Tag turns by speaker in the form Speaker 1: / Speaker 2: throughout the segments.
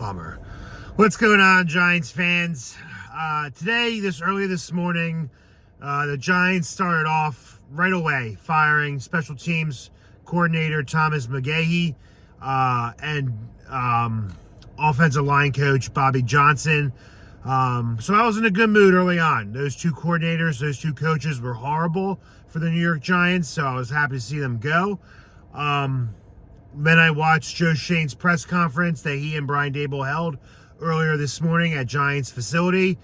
Speaker 1: bummer. What's going on, Giants fans? Early this morning, the Giants started off right away firing special teams coordinator Thomas McGahee and offensive line coach Bobby Johnson. So I was in a good mood early on. Those two coordinators, those two coaches were horrible for the New York Giants, so I was happy to see them go. Then I watched Joe Shane's press conference that he and Brian Daboll held earlier this morning at Giants facility.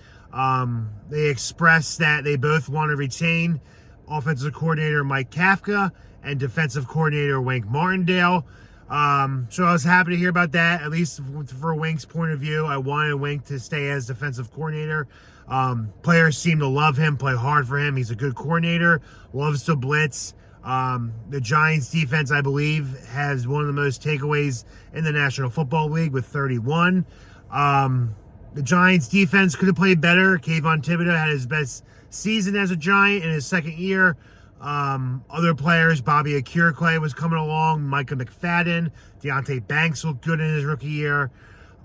Speaker 1: They expressed that they both want to retain offensive coordinator Mike Kafka and defensive coordinator Wink Martindale. So I was happy to hear about that, at least for Wink's point of view. I wanted Wink to stay as defensive coordinator. Players seem to love him, play hard for him. He's a good coordinator, loves to blitz. The Giants defense, I believe, has one of the most takeaways in the National Football League with 31. The Giants defense could have played better. Kayvon Thibodeau had his best season as a Giant in his second year. Other players, Bobby Akerclay was coming along, Micah McFadden, Deonte Banks looked good in his rookie year.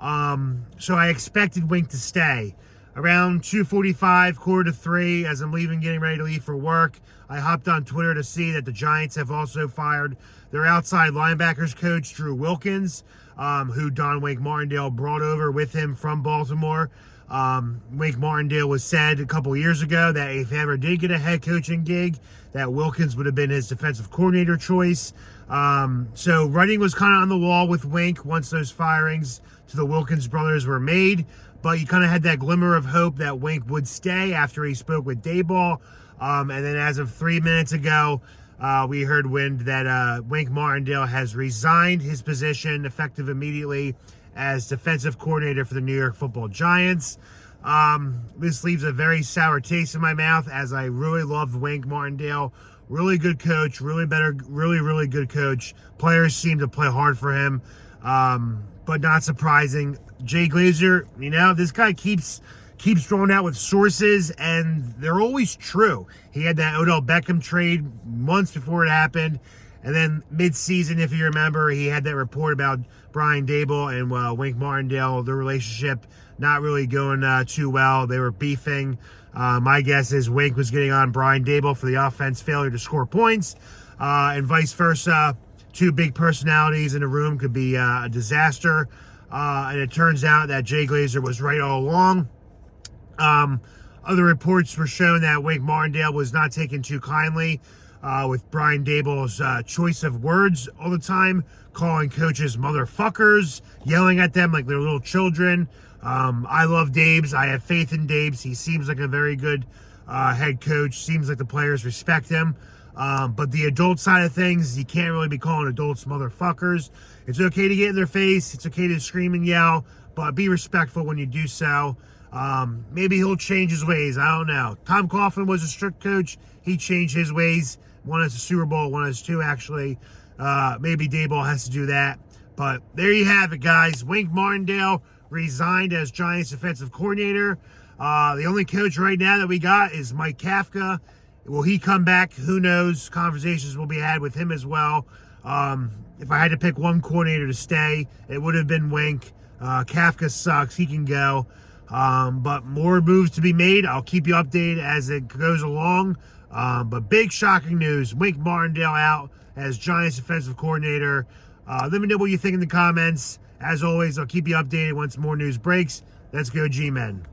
Speaker 1: So I expected Wink to stay. Around 2:45, 2:45, as I'm getting ready to leave for work, I hopped on Twitter to see that the Giants have also fired their outside linebackers coach, Drew Wilkins, who Wink Martindale brought over with him from Baltimore. Wink Martindale was said a couple years ago that if he ever did get a head coaching gig, that Wilkins would have been his defensive coordinator choice. So writing was kind of on the wall with Wink once those firings to the Wilkins brothers were made. But you kind of had that glimmer of hope that Wink would stay after he spoke with Daboll. And then as of 3 minutes ago, we heard wind that Wink Martindale has resigned his position effective immediately as defensive coordinator for the New York Football Giants. This leaves a very sour taste in my mouth as I really loved Wink Martindale. Really good coach, really good coach. Players seem to play hard for him, but not surprising. Jay Glazer, this guy keeps throwing out with sources, and they're always true. He had that Odell Beckham trade months before it happened, and then mid-season, if you remember, he had that report about Brian Daboll and Wink Martindale, their relationship not really going too well. They were beefing. My guess is Wink was getting on Brian Daboll for the offense failure to score points, and vice versa. Two big personalities in a room could be a disaster. And it turns out that Jay Glazer was right all along. Other reports were showing that Wink Martindale was not taken too kindly with Brian Daboll's choice of words all the time, calling coaches motherfuckers, yelling at them like they're little children. I love Dabes. I have faith in Dabes. He seems like a very good head coach. Seems like the players respect him. But the adult side of things, you can't really be calling adults motherfuckers. It's okay to get in their face. It's okay to scream and yell, but be respectful when you do so. Maybe he'll change his ways. I don't know. Tom Coughlin was a strict coach. He changed his ways. Won us a Super Bowl, won us two, actually. Maybe Daboll has to do that. But there you have it, guys. Wink Martindale resigned as Giants defensive coordinator. The only coach right now that we got is Mike Kafka. Will he come back? Who knows? Conversations will be had with him as well. If I had to pick one coordinator to stay, it would have been Wink. Kafka sucks. He can go. But more moves to be made. I'll keep you updated as it goes along. But big shocking news. Wink Martindale out as Giants defensive coordinator. Let me know what you think in the comments. As always, I'll keep you updated once more news breaks. Let's go, G-Men.